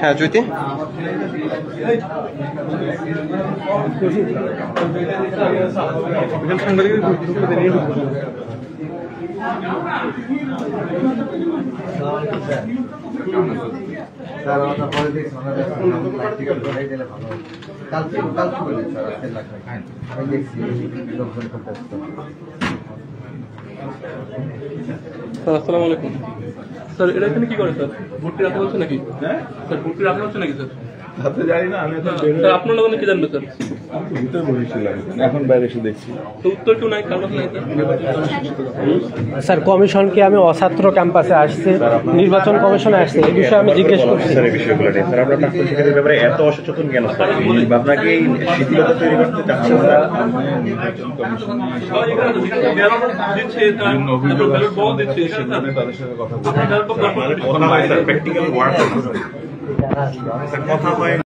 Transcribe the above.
হ্যাঁ জ্যোতি আসসালামু আলাইকুম স্যার, এটা এখানে কি করে স্যার? ভর্তি রাখা হচ্ছে নাকি? স্যার ভর্তি রাখা হচ্ছে নাকি স্যার? জানি না, আমি আপনার লোক কি জানবে স্যার? ভিতরে বসেছিলাম, এখন বাইরে এসে দেখছি। তো উত্তর কেউ নাই, কারণ নাই স্যার কমিশনকে আমি অছাত্র ক্যাম্পাসে আসছে, নির্বাচন কমিশনে আসছে, এই বিষয়ে আমি জিজ্ঞেস করছি। স্যার এই বিষয়গুলো নিয়ে স্যার আমরা প্রাক্তন শিক্ষার্থীদের ব্যাপারে এত অসচেতন কেন স্যার? আপনাকে এই শিথিলতা তৈরি করতে চাচ্ছি আমরা। নির্বাচন কমিশন দিচ্ছে তাদের সাথে কথা বলছি, প্র্যাকটিক্যাল ওয়ার্ক কথা হয়।